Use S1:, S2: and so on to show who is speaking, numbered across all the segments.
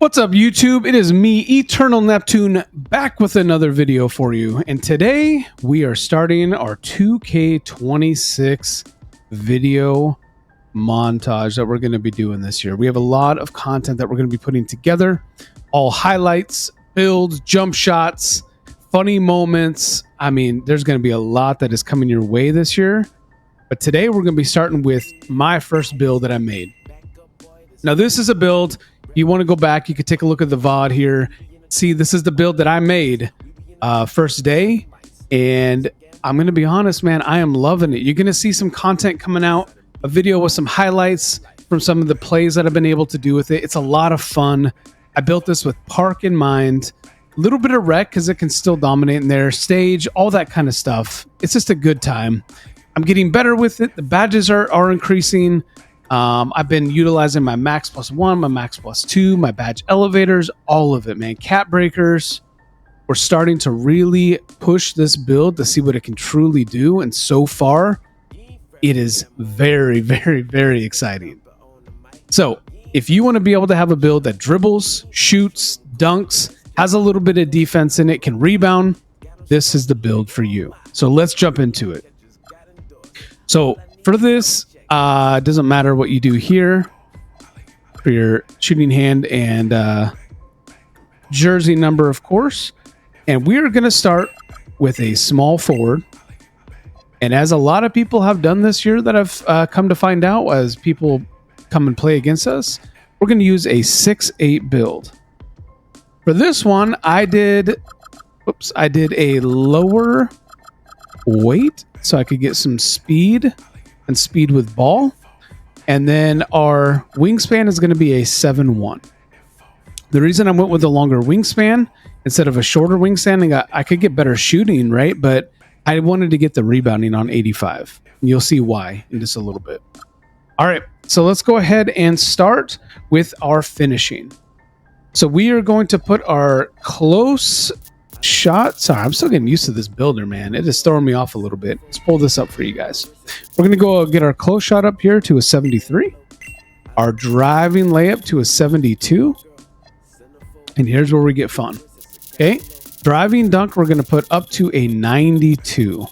S1: What's up, YouTube? It is me, EternalNeptune, back with another video for you. And today we are starting our 2K26 video montage that we're going to be doing this year. We have a lot of content that we're going to be putting together, all highlights, builds, jump shots, funny moments. I mean, there's going to be a lot that is coming your way this year. But today we're going to be starting with my first build that I made. Now, this is a build. You want to go back, you could take a look at the VOD here. See, this is the build that I made first day. And I'm going to be honest, man, I am loving it. You're going to see some content coming out, a video with some highlights from some of the plays that I've been able to do with it. It's a lot of fun. I built this with Park in mind. A little bit of rec because it can still dominate in there. Stage, all that kind of stuff. It's just a good time. I'm getting better with it. The badges are increasing. I've been utilizing my max +1, my max +2, my badge elevators, all of it, man. Cap breakers. We're starting to really push this build to see what it can truly do. And so far, it is very, very, very exciting. So if you want to be able to have a build that dribbles, shoots, dunks, has a little bit of defense in it, can rebound, this is the build for you. So let's jump into it. So for this, it doesn't matter what you do here for your shooting hand and jersey number, of course. And we're going to start with a small forward. And as a lot of people have done this year that I've come to find out as people come and play against us, we're going to use a 6'8 build. For this one, I did a lower weight so I could get some speed and speed with ball. And then our wingspan is going to be a 7'1". The reason I went with a longer wingspan instead of a shorter wingspan, I could get better shooting, right? But I wanted to get the rebounding on 85. And you'll see why in just a little bit. All right, so let's go ahead and start with our finishing. So we are going to put our close shot. Sorry, I'm still getting used to this builder, man. It is throwing me off a little bit. Let's pull this up for you guys. We're going to go get our close shot up here to a 73. Our driving layup to a 72. And here's where we get fun. Okay. Driving dunk, we're going to put up to a 92.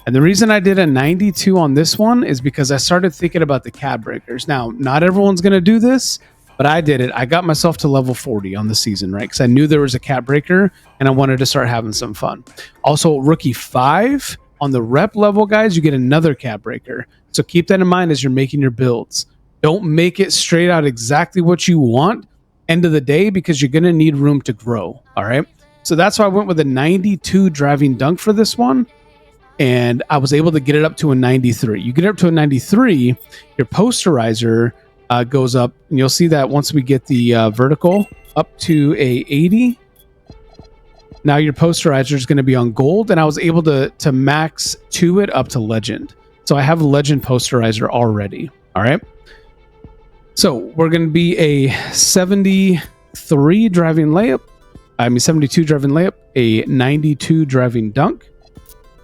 S1: And the reason I did a 92 on this one is because I started thinking about the cap breakers. Now, not everyone's going to do this, but I did it. I got myself to level 40 on the season, right? Because I knew there was a cap breaker and I wanted to start having some fun. Also, rookie 5 on the rep level, guys, you get another cap breaker. So keep that in mind as you're making your builds. Don't make it straight out exactly what you want end of the day because you're going to need room to grow. All right. So that's why I went with a 92 driving dunk for this one. And I was able to get it up to a 93. You get it up to a 93, your posterizer goes up, and you'll see that once we get the vertical up to a 80. Now your posterizer is going to be on gold, and I was able to max to it up to legend. So I have a legend posterizer already. All right. So we're going to be a 73 driving layup. 72 driving layup, a 92 driving dunk,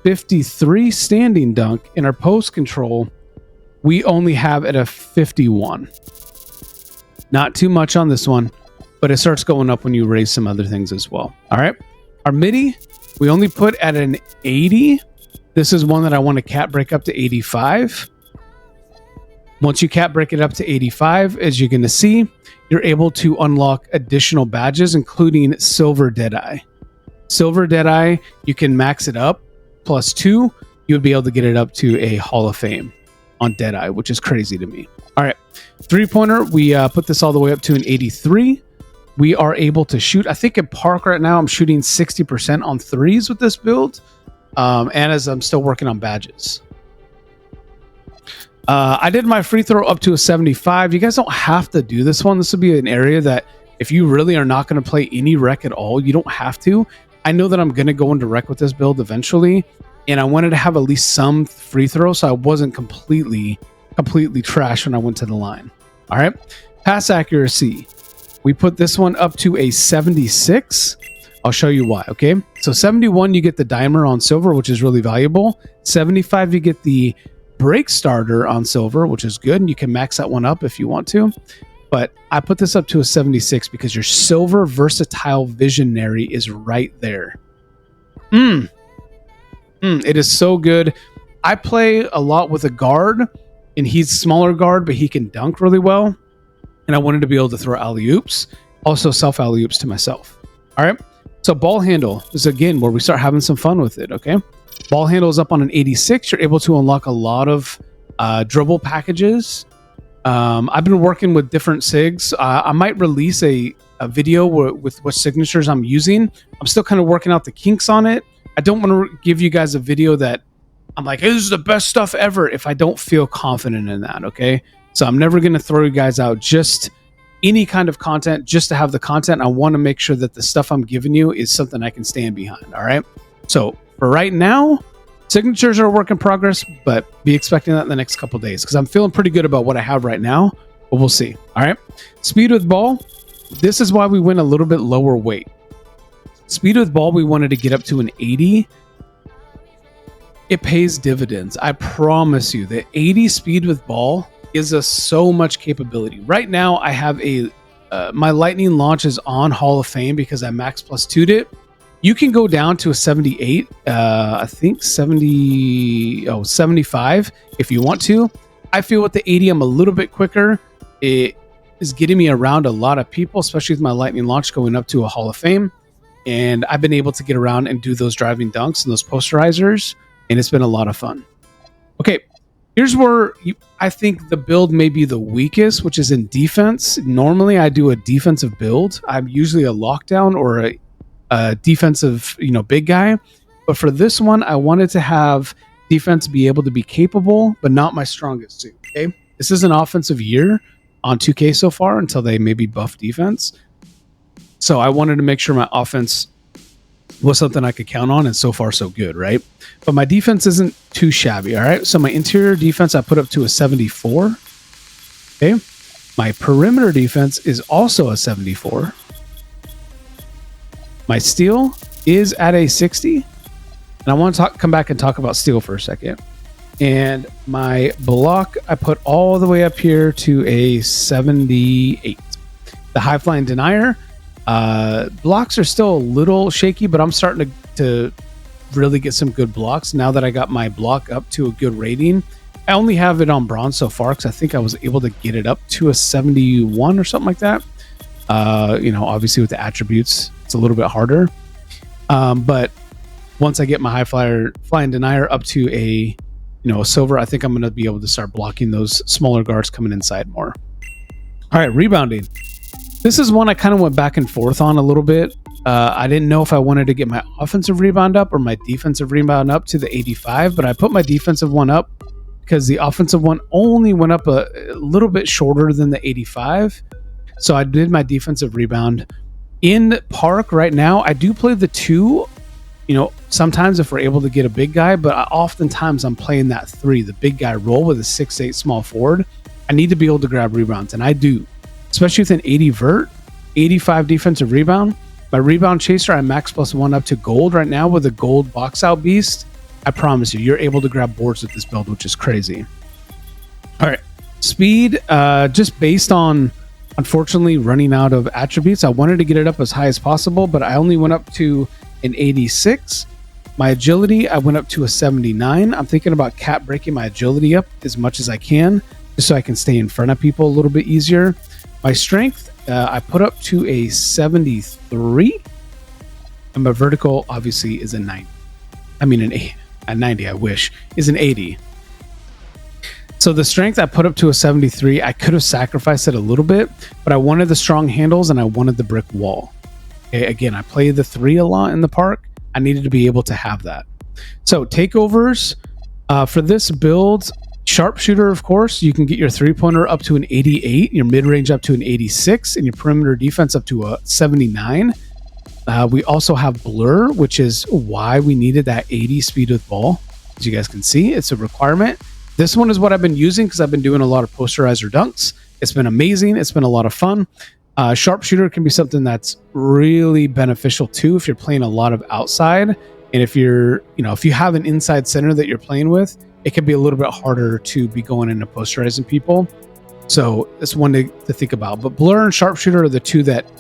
S1: 53 standing dunk. In our post control, we only have at a 51. Not too much on this one, but it starts going up when you raise some other things as well. All right. Our midi, we only put at an 80. This is one that I want to cap break up to 85. Once you cap break it up to 85, as you're going to see, you're able to unlock additional badges, including Silver Deadeye. Silver Deadeye, you can max it up. +2, you would be able to get it up to a Hall of Fame on Deadeye, which is crazy to me. All right, three-pointer, we put this all the way up to an 83. We are able to shoot. I think in Park right now, I'm shooting 60% on threes with this build, and as I'm still working on badges. I did my free throw up to a 75. You guys don't have to do this one. This would be an area that if you really are not going to play any rec at all, you don't have to. I know that I'm going to go into rec with this build eventually, and I wanted to have at least some free throw so I wasn't completely trash when I went to the line. All right. Pass accuracy. We put this one up to a 76. I'll show you why. Okay. So 71, you get the dimer on silver, which is really valuable. 75, you get the break starter on silver, which is good, and you can max that one up if you want to. but I put this up to a 76 because your silver versatile visionary is right there. It is so good. I play a lot with a guard, and he's smaller guard, but he can dunk really well. And I wanted to be able to throw alley-oops, also self alley-oops to myself. All right. So ball handle is again where we start having some fun with it. Okay. Ball handle is up on an 86. You're able to unlock a lot of dribble packages. I've been working with different SIGs. I might release a video with what signatures I'm using. I'm still kind of working out the kinks on it. I don't want to give you guys a video that I'm like, hey, this is the best stuff ever if I don't feel confident in that, okay? So I'm never going to throw you guys out just any kind of content just to have the content. I want to make sure that the stuff I'm giving you is something I can stand behind, all right? So for right now, signatures are a work in progress, but be expecting that in the next couple days because I'm feeling pretty good about what I have right now, but we'll see, all right? Speed with ball, this is why we went a little bit lower weight. Speed with ball, we wanted to get up to an 80. It pays dividends. I promise you, the 80 speed with ball gives us so much capability. Right now, I have my lightning launch is on Hall of Fame because I max plus 2'd it. You can go down to a 78, I think 75 if you want to. I feel with the 80, I'm a little bit quicker. It is getting me around a lot of people, especially with my lightning launch going up to a Hall of Fame. And I've been able to get around and do those driving dunks and those posterizers, and it's been a lot of fun. Okay, here's where I think the build may be the weakest, which is in defense. Normally, I do a defensive build. I'm usually a lockdown or a defensive, big guy. But for this one, I wanted to have defense be able to be capable, but not my strongest suit. Okay, this is an offensive year on 2K so far until they maybe buff defense. So I wanted to make sure my offense was something I could count on, and so far so good, right? But my defense isn't too shabby, all right? So my interior defense I put up to a 74. Okay. My perimeter defense is also a 74. My steal is at a 60. And I want to come back and talk about steal for a second. And my block I put all the way up here to a 78. The high flying denier, blocks are still a little shaky, but I'm starting to really get some good blocks now that I got my block up to a good rating. I only have it on bronze so far because I think I was able to get it up to a 71 or something like that. Obviously with the attributes, it's a little bit harder. But once I get my high flying denier up to a silver, I think I'm going to be able to start blocking those smaller guards coming inside more. All right, rebounding. This is one I kind of went back and forth on a little bit. I didn't know if I wanted to get my offensive rebound up or my defensive rebound up to the 85, but I put my defensive one up because the offensive one only went up a little bit shorter than the 85. So I did my defensive rebound. In Park right now, I do play the 2, sometimes if we're able to get a big guy, but oftentimes I'm playing that 3, the big guy role with a 6'8 small forward. I need to be able to grab rebounds, and I do. Especially with an 80 vert, 85 defensive rebound. My rebound chaser, I max plus 1 up to gold right now with a gold box out beast. I promise you're able to grab boards with this build, which is crazy. All right, speed, just based on, unfortunately, running out of attributes. I wanted to get it up as high as possible, but I only went up to an 86. My agility, I went up to a 79. I'm thinking about cap breaking my agility up as much as I can, just so I can stay in front of people a little bit easier. My strength, I put up to a 73, and my vertical obviously is a 90. I mean, a 90, I wish, is an 80. So the strength I put up to a 73. I could have sacrificed it a little bit, but I wanted the strong handles and I wanted the brick wall. Okay, again, I play the 3 a lot in the park. I needed to be able to have that. So takeovers for this build. Sharpshooter, of course, you can get your 3-pointer up to an 88, your mid-range up to an 86, and your perimeter defense up to a 79. We also have blur, which is why we needed that 80 speed with ball. As you guys can see, it's a requirement. This one is what I've been using because I've been doing a lot of posterizer dunks. It's been amazing. It's been a lot of fun. Sharpshooter can be something that's really beneficial too if you're playing a lot of outside, and if you have an inside center that you're playing with, it can be a little bit harder to be going into posterizing people. So that's one to think about. But Blur and Sharpshooter are the two that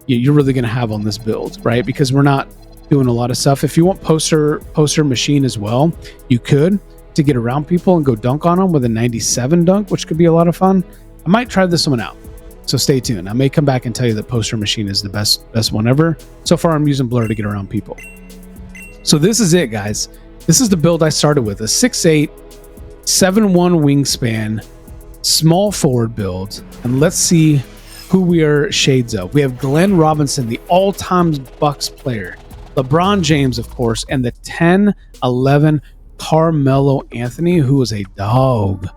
S1: you're really going to have on this build, right? Because we're not doing a lot of stuff. If you want poster machine as well, you could, to get around people and go dunk on them with a 97 dunk, which could be a lot of fun. I might try this one out. So stay tuned. I may come back and tell you that poster machine is the best one ever. So far, I'm using Blur to get around people. So this is it, guys. This is the build I started with, a 6'8", 7'1" wingspan, small forward build. And let's see who we are shades of. We have Glenn Robinson, the all-time Bucks player. LeBron James, of course, and the 10-11 Carmelo Anthony, who is a dog.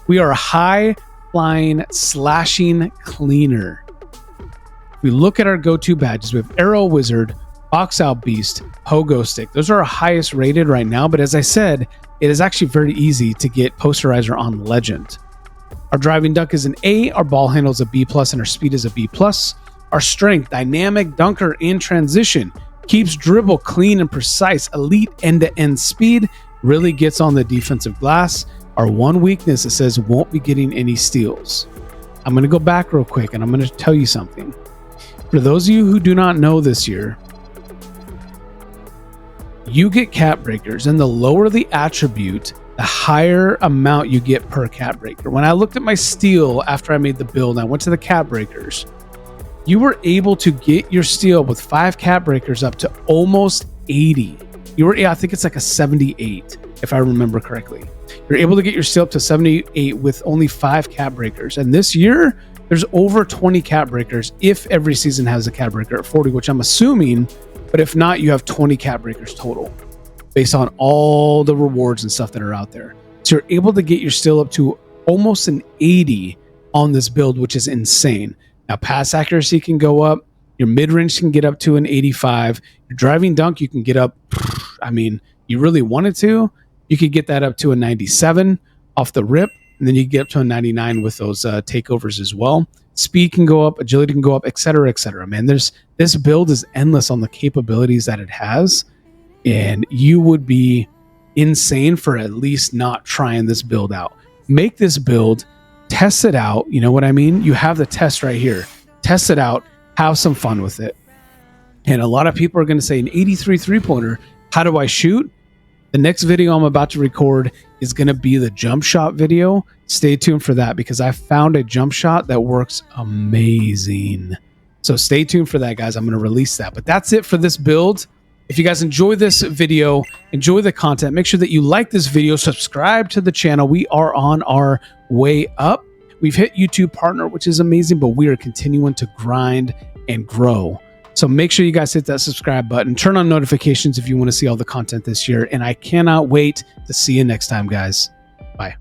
S1: We are high-flying, slashing cleaner. If we look at our go-to badges, we have Arrow Wizard, Box Out Beast, Pogo Stick. Those are our highest rated right now, but as I said, it is actually very easy to get Posterizer on Legend. Our driving dunk is an A, our ball handle is a B+, and our speed is a B+. Our strength, dynamic dunker in transition, keeps dribble clean and precise, elite end-to-end speed, really gets on the defensive glass. Our one weakness, it says won't be getting any steals. I'm going to go back real quick and I'm going to tell you something. For those of you who do not know this year, you get cap breakers, and the lower the attribute, the higher amount you get per cap breaker. When I looked at my steal after I made the build, I went to the cap breakers. You were able to get your steal with 5 cap breakers up to almost 80. I think it's like a 78, if I remember correctly. You're able to get your steal up to 78 with only 5 cap breakers. And this year, there's over 20 cap breakers if every season has a cap breaker at 40, which I'm assuming. But if not, you have 20 cap breakers total based on all the rewards and stuff that are out there. So you're able to get your steal up to almost an 80 on this build, which is insane. Now, pass accuracy can go up. Your mid-range can get up to an 85. Your driving dunk, you can get up. I mean, you really wanted to. You could get that up to a 97 off the rip. And then you get up to a 99 with those takeovers as well. Speed can go up, agility can go up, et cetera, et cetera. Man, this build is endless on the capabilities that it has. And you would be insane for at least not trying this build out. Make this build, test it out. You know what I mean? You have the test right here. Test it out. Have some fun with it. And a lot of people are going to say, an 83 three-pointer, how do I shoot? The next video I'm about to record is going to be the jump shot video. Stay tuned for that because I found a jump shot that works amazing. So stay tuned for that, guys. I'm going to release that. But that's it for this build. If you guys enjoy this video, enjoy the content, make sure that you like this video, subscribe to the channel. We are on our way up. We've hit YouTube partner, which is amazing, but we are continuing to grind and grow. So make sure you guys hit that subscribe button, turn on notifications if you want to see all the content this year. And I cannot wait to see you next time, guys. Bye.